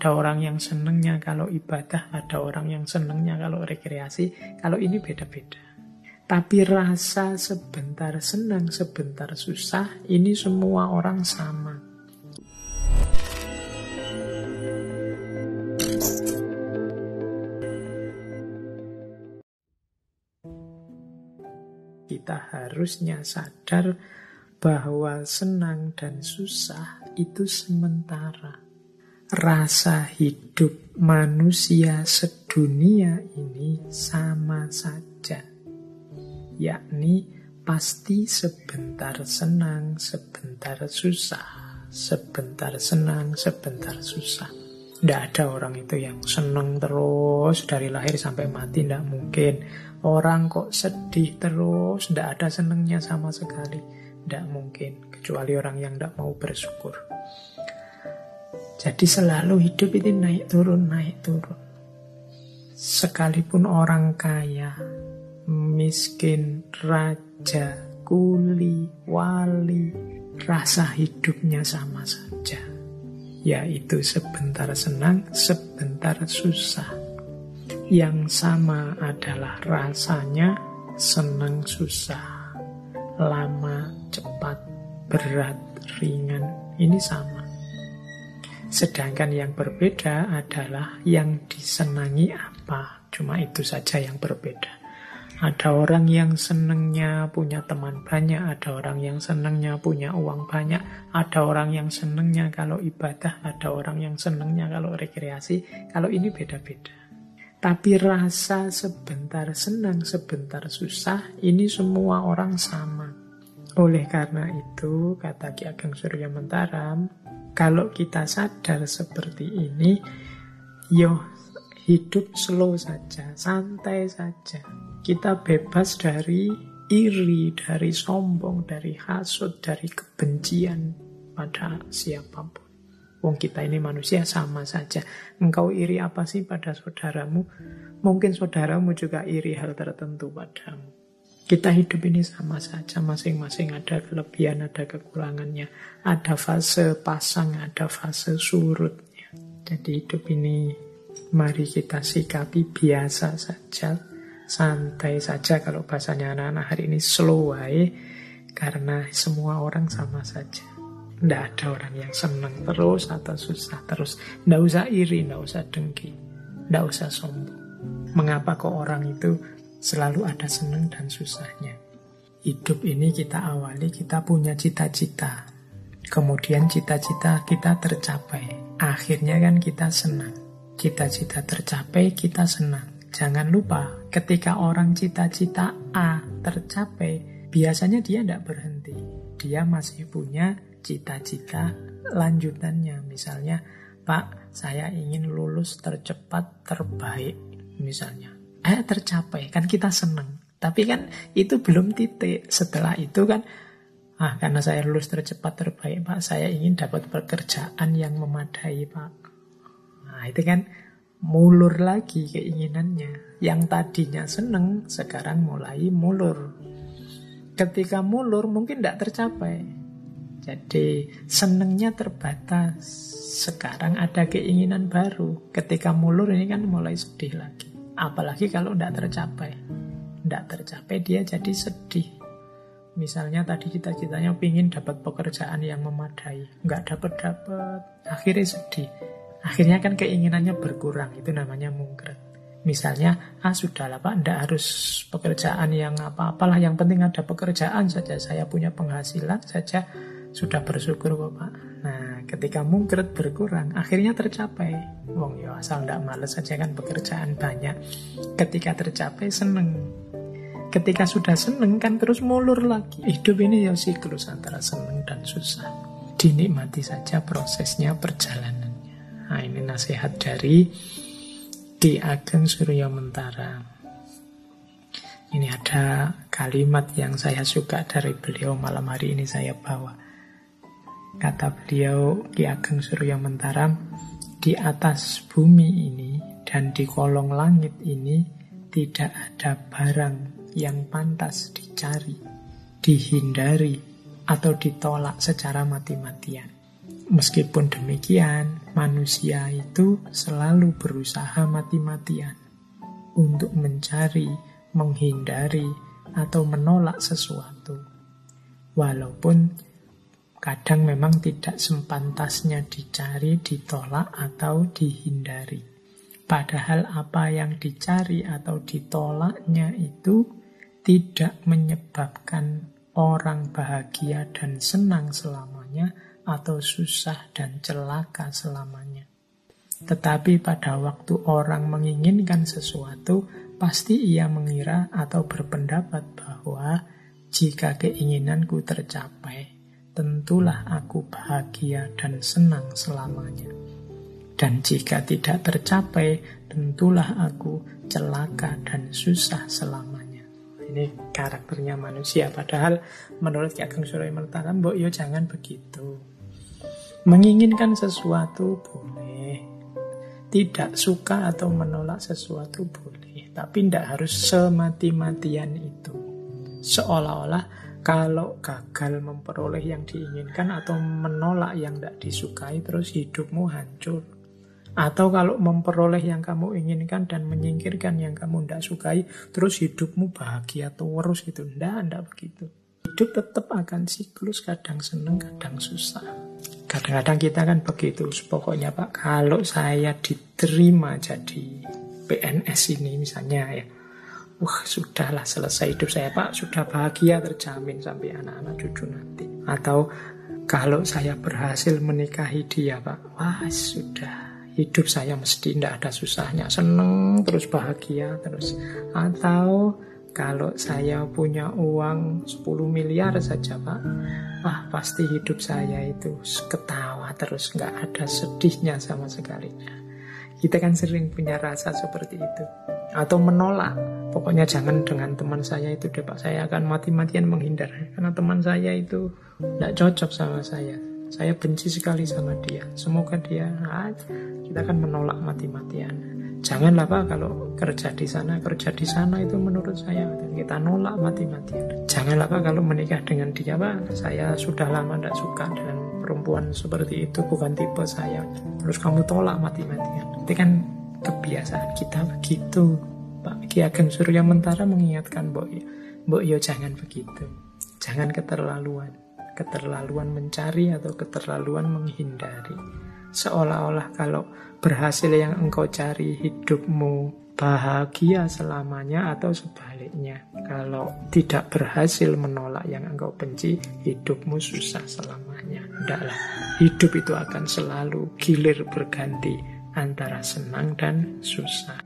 Ada orang yang senengnya kalau ibadah, ada orang yang senengnya kalau rekreasi. Kalau ini beda-beda. Tapi rasa sebentar senang, sebentar susah, ini semua orang sama. Kita harusnya sadar bahwa senang dan susah itu sementara. Rasa hidup manusia sedunia ini sama saja. Yakni pasti sebentar senang, sebentar susah. Sebentar senang, sebentar susah. Tidak ada orang itu yang senang terus dari lahir sampai mati, tidak mungkin. Orang kok sedih terus, tidak ada senangnya sama sekali. Tidak mungkin, kecuali orang yang tidak mau bersyukur. Jadi selalu hidup itu naik turun, naik turun. Sekalipun orang kaya, miskin, raja, kuli, wali, rasa hidupnya sama saja. Yaitu sebentar senang, sebentar susah. Yang sama adalah rasanya senang susah. Lama, cepat, berat, ringan, ini sama. Sedangkan yang berbeda adalah yang disenangi apa. Cuma itu saja yang berbeda. Ada orang yang senangnya punya teman banyak, ada orang yang senangnya punya uang banyak, ada orang yang senangnya kalau ibadah, ada orang yang senangnya kalau rekreasi. Kalau ini beda-beda. Tapi rasa sebentar senang, sebentar susah, ini semua orang sama. Oleh karena itu, kata Ki Ageng Surya Mentaram, kalau kita sadar seperti ini, hidup slow saja, santai saja. Kita bebas dari iri, dari sombong, dari hasud, dari kebencian pada siapapun. Wong kita ini manusia sama saja. Engkau iri apa sih pada saudaramu? Mungkin saudaramu juga iri hal tertentu padamu. Kita hidup ini sama saja, masing-masing ada kelebihan, ada kekurangannya. Ada fase pasang, ada fase surutnya. Jadi hidup ini mari kita sikapi biasa saja, santai saja. Kalau bahasanya anak-anak hari ini slow way, karena semua orang sama saja. Tidak ada orang yang senang terus atau susah terus. Tidak usah iri, tidak usah dengki, tidak usah sombong. Mengapa kok orang itu selalu ada senang dan susahnya? Hidup ini kita awali, kita punya cita-cita. Kemudian cita-cita kita tercapai. Akhirnya kan kita senang. Cita-cita tercapai, kita senang. Jangan lupa, ketika orang cita-cita A tercapai, biasanya dia tidak berhenti. Dia masih punya cita-cita lanjutannya. Misalnya, Pak, saya ingin lulus tercepat, terbaik. Misalnya, tercapai, kan kita senang. Tapi kan itu belum titik. Setelah itu kan, karena saya lulus tercepat, terbaik, Pak, saya ingin dapat pekerjaan yang memadai, Pak. Nah, itu kan mulur lagi keinginannya. Yang tadinya seneng, sekarang mulai mulur. Ketika mulur, mungkin tidak tercapai. Jadi, senengnya terbatas. Sekarang ada keinginan baru. Ketika mulur ini kan mulai sedih lagi. Apalagi kalau tidak tercapai. Tidak tercapai, dia jadi sedih. Misalnya tadi cita-citanya ingin dapat pekerjaan yang memadai. Nggak dapat-dapat. Akhirnya sedih. Akhirnya kan keinginannya berkurang. Itu namanya mungkret. Misalnya, sudahlah Pak, tidak harus pekerjaan yang apa-apalah. Yang penting ada pekerjaan saja. Saya punya penghasilan saja. Sudah bersyukur kok Pak. Nah, ketika mungkret berkurang, akhirnya tercapai. Wong ya asal tidak males saja kan pekerjaan banyak. Ketika tercapai, seneng. Ketika sudah seneng kan terus mulur lagi. Hidup ini ya siklus antara seneng dan susah. Dinikmati saja prosesnya, perjalanannya. Nah, ini nasihat dari Ki Ageng Surya Mentaram. Ini ada kalimat yang saya suka dari beliau, malam hari ini saya bawa. Kata beliau, Ki Ageng Surya Mentaram, di atas bumi ini dan di kolong langit ini tidak ada barang yang pantas dicari, dihindari, atau ditolak secara mati-matian. Meskipun demikian, manusia itu selalu berusaha mati-matian untuk mencari, menghindari, atau menolak sesuatu. Walaupun kadang memang tidak sepantasnya dicari, ditolak, atau dihindari. Padahal apa yang dicari atau ditolaknya itu tidak menyebabkan orang bahagia dan senang selamanya, atau susah dan celaka selamanya. Tetapi pada waktu orang menginginkan sesuatu, pasti ia mengira atau berpendapat bahwa jika keinginanku tercapai, tentulah aku bahagia dan senang selamanya. Dan jika tidak tercapai, tentulah aku celaka dan susah selamanya. Ini karakternya manusia. Padahal menurut Ki Ageng Surya Mentara, mbok yo jangan begitu. Menginginkan sesuatu boleh, tidak suka atau menolak sesuatu boleh, tapi tidak harus semati-matian itu. Seolah-olah kalau gagal memperoleh yang diinginkan atau menolak yang tidak disukai, terus hidupmu hancur. Atau kalau memperoleh yang kamu inginkan dan menyingkirkan yang kamu tidak sukai, terus hidupmu bahagia terus gitu. Tidak begitu. Hidup tetap akan siklus, kadang senang, kadang susah. Kadang-kadang kita kan begitu, pokoknya Pak, kalau saya diterima jadi PNS ini misalnya ya, wah sudahlah selesai hidup saya Pak, sudah bahagia terjamin sampai anak-anak cucu nanti. Atau kalau saya berhasil menikahi dia Pak, wah sudah, hidup saya mesti tidak ada susahnya, seneng terus bahagia terus. Atau kalau saya punya uang 10 miliar saja Pak, wah pasti hidup saya itu ketawa terus, nggak ada sedihnya sama sekali. Kita kan sering punya rasa seperti itu. Atau menolak, pokoknya jangan dengan teman saya itu deh Pak, saya akan mati-matian menghindar. Karena teman saya itu nggak cocok sama saya benci sekali sama dia. Semoga dia, kita akan menolak mati-matian. Janganlah Pak kalau kerja di sana itu menurut saya kita nolak mati-matian. Janganlah Pak kalau menikah dengan dia Pak, saya sudah lama tidak suka dengan perempuan seperti itu, bukan tipe saya. Terus kamu tolak mati-matian. Itu kan kebiasaan kita begitu. Pak Ki Ageng Surya Mentara mengingatkan Mbok yo jangan begitu. Jangan keterlaluan mencari atau keterlaluan menghindari. Seolah-olah kalau berhasil yang engkau cari, hidupmu bahagia selamanya, atau sebaliknya. Kalau tidak berhasil menolak yang engkau benci, hidupmu susah selamanya. Tidaklah. Hidup itu akan selalu gilir berganti antara senang dan susah.